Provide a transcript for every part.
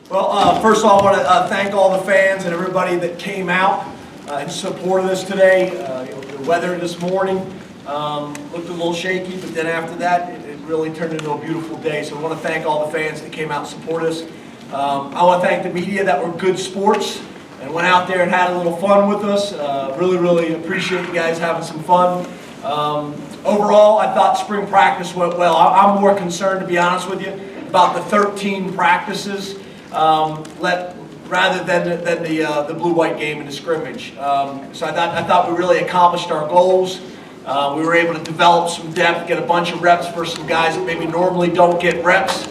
Well, first of all, I want to thank all the fans and everybody that came out and supported us today. The weather this morning looked a little shaky, but then after that, it really turned into a beautiful day. So I want to thank all the fans that came out and supported us. I want to thank the media that were good sports and went out there and had a little fun with us. Really appreciate you guys having some fun. Overall, I thought spring practice went well. I'm more concerned, to be honest with you, about the 13 practices rather than the blue-white game in the scrimmage. So I thought we really accomplished our goals. We were able to develop some depth, get a bunch of reps for some guys that maybe normally don't get reps.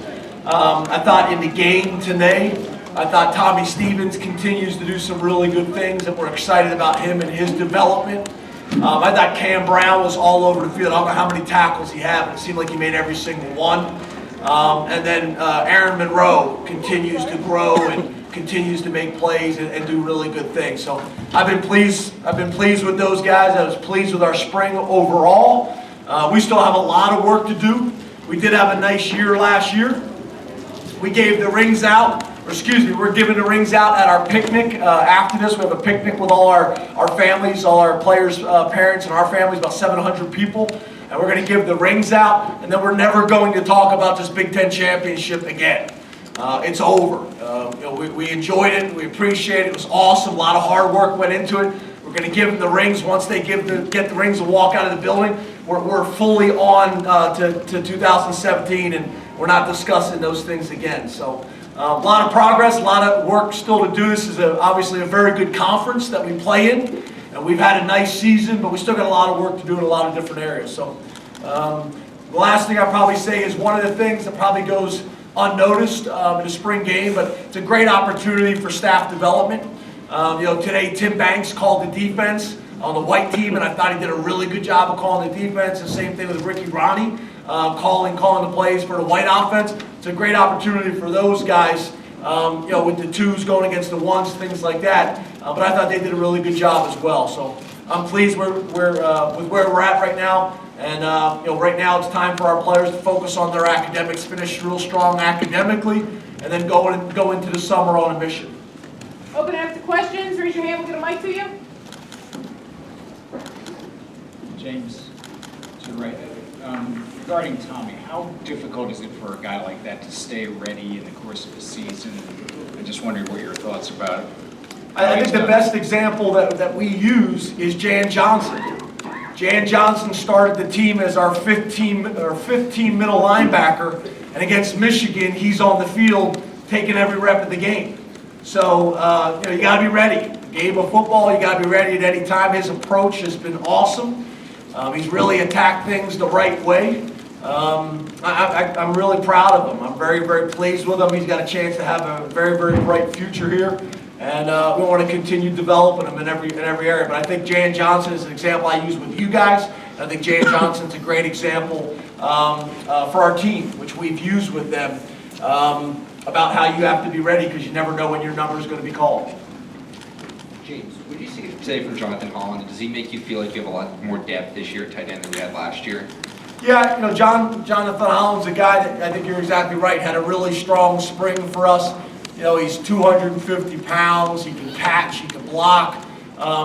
I thought in the game today, I thought Tommy Stevens continues to do some really good things, and we're excited about him and his development. I thought Cam Brown was all over the field. I don't know how many tackles he had, but it seemed like he made every single one. And then Aaron Monroe continues to grow and continues to make plays and do really good things. So I've been pleased with those guys. I was pleased with our spring overall. We still have a lot of work to do. We did have a nice year last year. We gave the rings out, we're giving the rings out at our picnic. After this, we have a picnic with all our families, all our players' parents, and our families, about 700 people. And we're going to give the rings out, and then we're never going to talk about this Big Ten championship again. It's over. We enjoyed it. We appreciate it. It was awesome. A lot of hard work went into it. We're going to give them the rings. Once they get the rings and walk out of the building, we're fully on to 2017, and we're not discussing those things again. So a lot of progress, a lot of work still to do. This is obviously a very good conference that we play in. And we've had a nice season, but we still got a lot of work to do in a lot of different areas. So the last thing I'll probably say is one of the things that probably goes unnoticed in the spring game, but it's a great opportunity for staff development. Today Tim Banks called the defense on the white team, and I thought he did a really good job of calling the defense. The same thing with Ricky Ronnie, calling the plays for the white offense. It's a great opportunity for those guys, with the twos going against the ones, things like that. But I thought they did a really good job as well. So I'm pleased with where we're at right now. And right now it's time for our players to focus on their academics, finish real strong academically, and then go into the summer on a mission. Open it up to questions. Raise your hand. We'll get a mic to you. James, to the right. Regarding Tommy, how difficult is it for a guy like that to stay ready in the course of the season? I'm just wondering what your thoughts about it. I think the best example that we use is Jan Johnson. Jan Johnson started the team as our 15 middle linebacker, and against Michigan, he's on the field taking every rep of the game. So you got to be ready. Game of football, you got to be ready at any time. His approach has been awesome. He's really attacked things the right way. I'm really proud of him. I'm very pleased with him. He's got a chance to have a very bright future here. And we want to continue developing them in every area. But I think Jan Johnson is an example I use with you guys. And I think Jan Johnson's a great example for our team, which we've used with them, about how you have to be ready because you never know when your number is going to be called. James, what did you see today from Jonathan Holland? Does he make you feel like you have a lot more depth this year at tight end than we had last year? Yeah, Jonathan Holland's a guy that I think you're exactly right, had a really strong spring for us. He's 250 pounds, he can catch, he can block.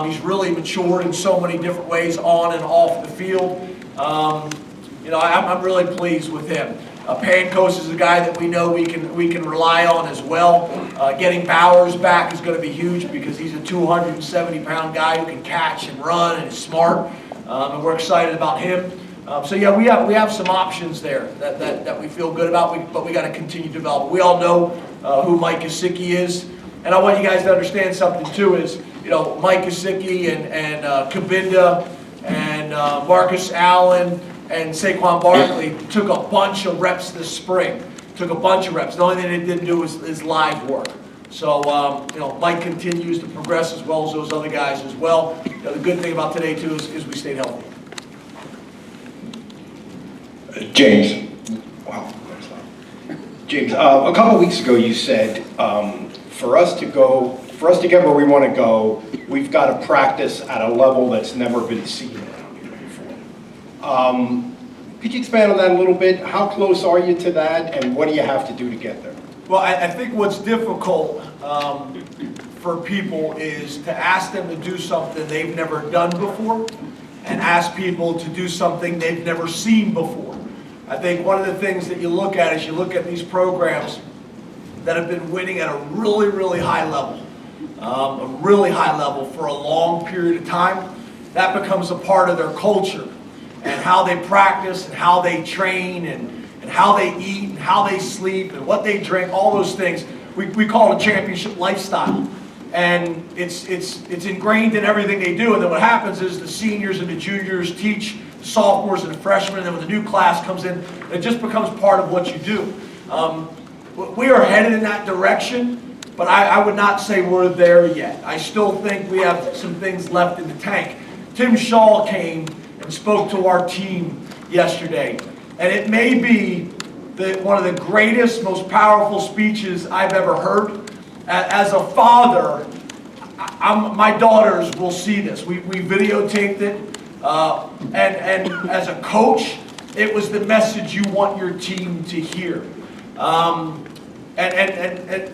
He's really matured in so many different ways on and off the field. I'm really pleased with him. Pankos is a guy that we know we can rely on as well. Getting Bowers back is going to be huge because he's a 270-pound guy who can catch and run and is smart, and we're excited about him. So yeah, we have some options there that we feel good about, but we got to continue to develop. We all know who Mike Gesicki is, and I want you guys to understand something too. Is Mike Gesicki and Kabinda and Marcus Allen and Saquon Barkley took a bunch of reps this spring. Took a bunch of reps. The only thing they didn't do is live work. So Mike continues to progress as well as those other guys as well. The good thing about today too is we stayed healthy. James, wow, James, a couple weeks ago you said for us to get where we want to go, we've got to practice at a level that's never been seen around here before. Could you expand on that a little bit? How close are you to that, and what do you have to do to get there? Well, I think what's difficult for people is to ask them to do something they've never done before and ask people to do something they've never seen before. I think one of the things that you look at is you look at these programs that have been winning at a really, really high level, for a long period of time. That becomes a part of their culture and how they practice and how they train and how they eat and how they sleep and what they drink, all those things. We call it a championship lifestyle. And it's ingrained in everything they do. And then what happens is the seniors and the juniors teach the sophomores and the freshmen, and then when the new class comes in, it just becomes part of what you do. We are headed in that direction, but I would not say we're there yet. I still think we have some things left in the tank. Tim Shaw came and spoke to our team yesterday, and it may be one of the greatest, most powerful speeches I've ever heard. As a father, my daughters will see this. We videotaped it, and as a coach, it was the message you want your team to hear. And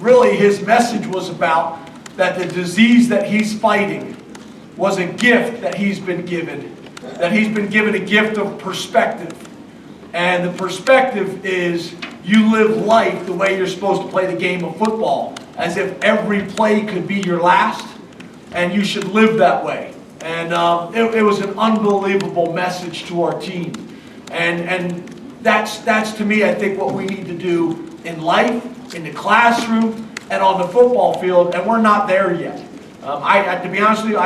really his message was about that the disease that he's fighting was a gift that he's been given a gift of perspective. And the perspective is you live life the way you're supposed to play the game of football, as if every play could be your last, and you should live that way. And it was an unbelievable message to our team. And that's to me, I think, what we need to do in life, in the classroom, and on the football field, and we're not there yet. To be honest with you,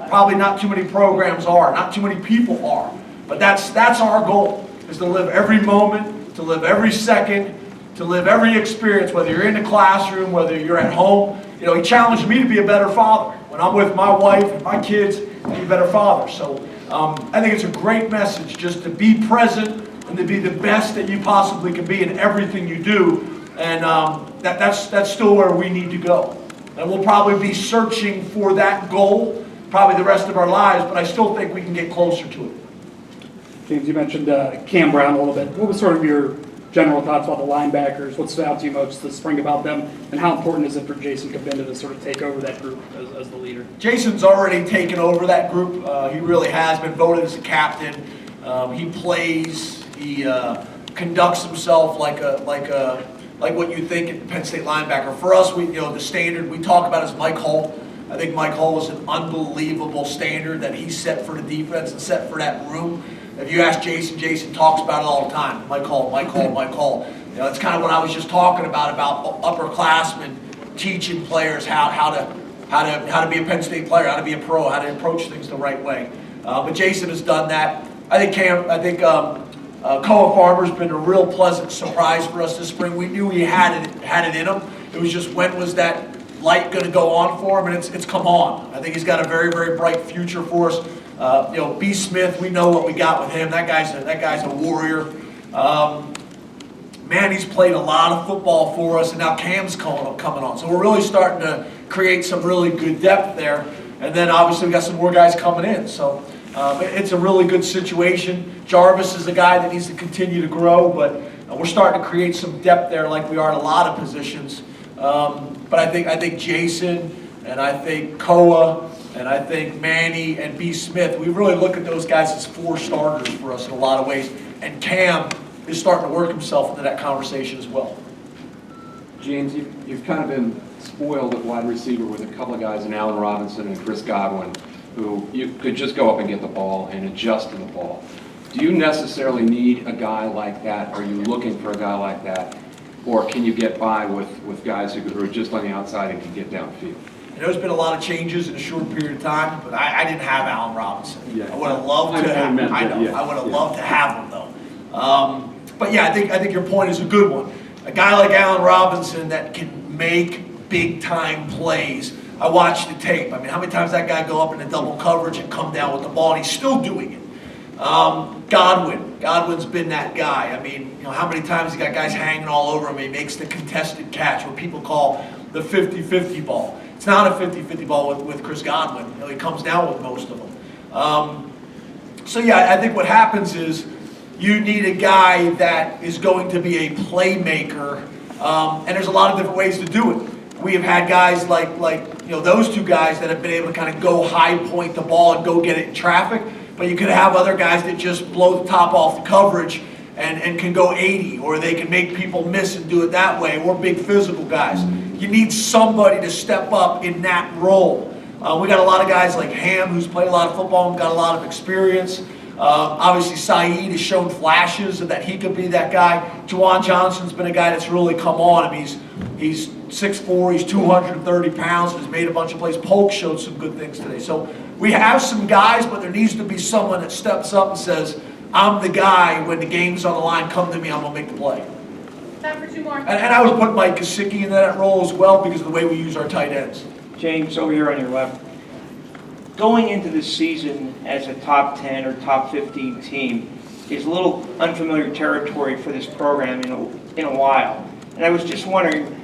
probably not too many programs are, not too many people are, but that's our goal, is to live every moment, to live every second, to live every experience, whether you're in the classroom, whether you're at home. You know, he challenged me to be a better father. When I'm with my wife and my kids, to be a better father. So I think it's a great message just to be present and to be the best that you possibly can be in everything you do. And that's still where we need to go. And we'll probably be searching for that goal probably the rest of our lives, but I still think we can get closer to it. James, you mentioned Cam Brown a little bit. What was sort of your general thoughts about the linebackers? What stood out to you most this spring about them? And how important is it for Jason Kabinda to sort of take over that group as the leader? Jason's already taken over that group. He really has been voted as a captain. He plays. He conducts himself like what you think at Penn State linebacker. For us, the standard we talk about is Mike Hull. I think Mike Hull is an unbelievable standard that he set for the defense and set for that room. If you ask Jason, Jason talks about it all the time. Mike Hull, Mike Hull, Mike Hull. It's kind of what I was just talking about upperclassmen teaching players how to be a Penn State player, how to be a pro, how to approach things the right way. But Jason has done that. I think Koa Farmer's been a real pleasant surprise for us this spring. We knew he had it in him. It was just when was that light going to go on for him, and it's come on. I think he's got a very, very bright future for us. B. Smith, we know what we got with him. That guy's a warrior. Man, he's played a lot of football for us, and now Cam's coming on. So we're really starting to create some really good depth there. And then obviously we got some more guys coming in. So it's a really good situation. Jarvis is a guy that needs to continue to grow, but we're starting to create some depth there like we are in a lot of positions. But I think Jason and I think Koa and I think Manny and B. Smith, we really look at those guys as 4 starters for us in a lot of ways. And Cam is starting to work himself into that conversation as well. James, you've kind of been spoiled at wide receiver with a couple of guys in Allen Robinson and Chris Godwin, who you could just go up and get the ball and adjust to the ball. Do you necessarily need a guy like that? Are you looking for a guy like that? Or can you get by with guys who are just on the outside and can get downfield? There's been a lot of changes in a short period of time, but I didn't have Allen Robinson. Yeah. I would have loved to have him. I know. Yeah. I would have loved to have him, though. But yeah, I think your point is a good one. A guy like Allen Robinson that can make big-time plays. I watched the tape. I mean, how many times that guy go up into double coverage and come down with the ball, and he's still doing it. Godwin's been that guy. I mean, how many times he got guys hanging all over him, and he makes the contested catch, what people call the 50-50 ball. It's not a 50-50 ball with Chris Godwin. He comes down with most of them. So yeah, I think what happens is you need a guy that is going to be a playmaker And there's a lot of different ways to do it. We have had guys like those two guys that have been able to kind of go high point the ball and go get it in traffic. But you could have other guys that just blow the top off the coverage and can go 80, or they can make people miss and do it that way. We're big physical guys. You need somebody to step up in that role. We got a lot of guys like Ham, who's played a lot of football and got a lot of experience. Obviously, Saeed has shown flashes of that he could be that guy. Juwan Johnson's been a guy that's really come on. I mean, he's 6'4", he's 230 pounds, and has made a bunch of plays. Polk showed some good things today. So we have some guys, but there needs to be someone that steps up and says, I'm the guy, when the game's on the line, come to me, I'm going to make the play. Time for two more. And I would put Mike Gesicki in that role as well because of the way we use our tight ends. James, over here on your left. Going into this season as a top 10 or top 15 team is a little unfamiliar territory for this program in a while. And I was just wondering,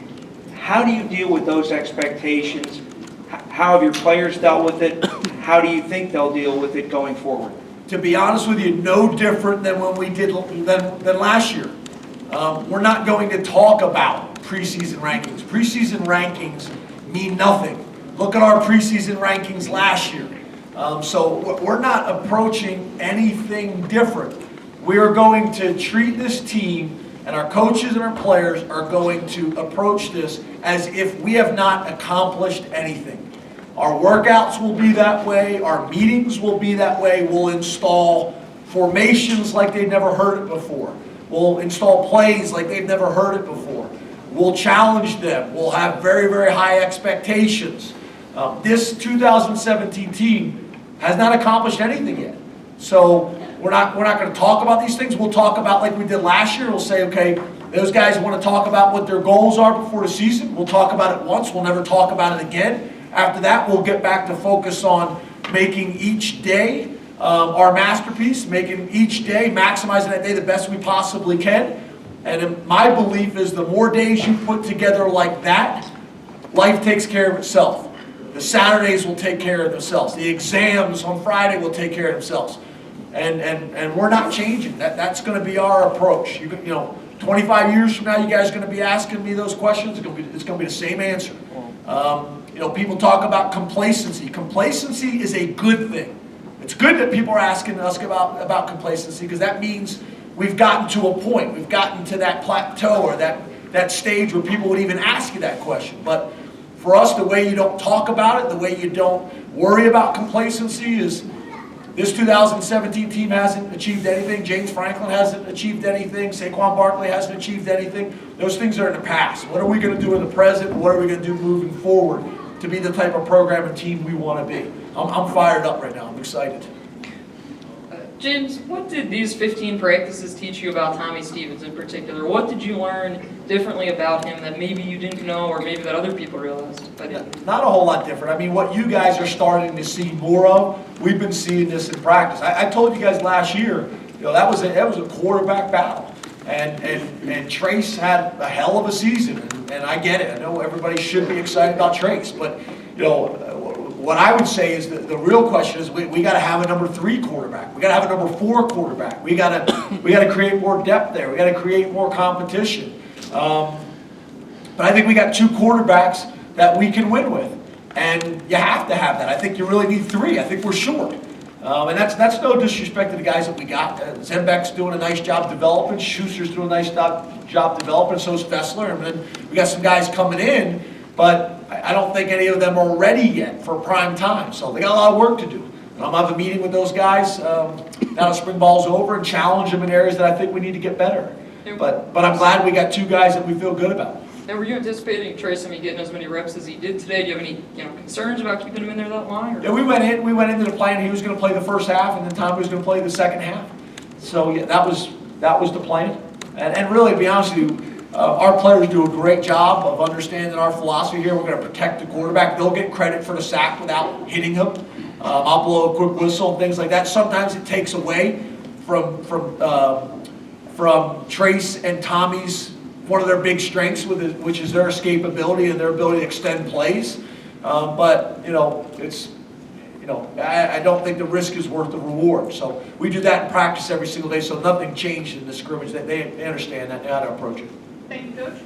how do you deal with those expectations? How have your players dealt with it? How do you think they'll deal with it going forward? To be honest with you, no different than when we did than last year. We're not going to talk about preseason rankings. Preseason rankings mean nothing. Look at our preseason rankings last year. So we're not approaching anything different. We are going to treat this team, and our coaches and our players are going to approach this as if we have not accomplished anything. Our workouts will be that way. Our meetings will be that way. We'll install formations like they've never heard it before. We'll install plays like they've never heard it before. We'll challenge them. We'll have very, very high expectations. This 2017 team has not accomplished anything yet. So we're not going to talk about these things. We'll talk about, like we did last year, we'll say, okay, those guys want to talk about what their goals are before the season. We'll talk about it once. We'll never talk about it again. After that, we'll get back to focus on making each day our masterpiece, making each day, maximizing that day the best we possibly can. And my belief is the more days you put together like that, life takes care of itself. The Saturdays will take care of themselves. The exams on Friday will take care of themselves. And we're not changing. That's going to be our approach. You know, 25 years from now, you guys are going to be asking me those questions. It's going to be the same answer. You know, people talk about complacency. Complacency is a good thing. It's good that people are asking us about complacency, because that means we've gotten to a point. We've gotten to that plateau, or that stage where people would even ask you that question. But for us, the way you don't talk about it, the way you don't worry about complacency is, this 2017 team hasn't achieved anything. James Franklin hasn't achieved anything. Saquon Barkley hasn't achieved anything. Those things are in the past. What are we going to do in the present? What are we going to do moving forward to be the type of program and team we want to be? I'm fired up right now. I'm excited. James, what did these 15 practices teach you about Tommy Stevens in particular? What did you learn differently about him that maybe you didn't know, or maybe that other people realized? Not a whole lot different. I mean, what you guys are starting to see more of, we've been seeing this in practice. I told you guys last year, you know, that was a quarterback battle. And Trace had a hell of a season, and I get it. I know everybody should be excited about Trace, but you know, what I would say is that the real question is we got to have a number 3 quarterback. We got to have a number 4 quarterback. We got to create more depth there. We got to create more competition. But I think we got 2 quarterbacks that we can win with, and you have to have that. I think you really need 3. I think we're short. And that's no disrespect to the guys that we got. Zembeck's doing a nice job developing. Schuster's doing a nice job developing. So is Fessler. And then we got some guys coming in, but I don't think any of them are ready yet for prime time. So they got a lot of work to do. And I'm going to have a meeting with those guys now that spring ball's over, and challenge them in areas that I think we need to get better. But I'm glad we got 2 guys that we feel good about. And were you anticipating Trace getting as many reps as he did today? Do you have any concerns about keeping him in there that long? Or? Yeah, we went into the plan. He was going to play the first half, and then Tommy was going to play the second half. So yeah, that was the plan. And really, to be honest with you, our players do a great job of understanding our philosophy here. We're going to protect the quarterback. They'll get credit for the sack without hitting him. I'll blow a quick whistle and things like that. Sometimes it takes away from Trace and Tommy's one of their big strengths, which is their escapability and their ability to extend plays. But I don't think the risk is worth the reward. So we do that in practice every single day. So nothing changed in the scrimmage. They understand that, how to approach it. Thank you, Coach.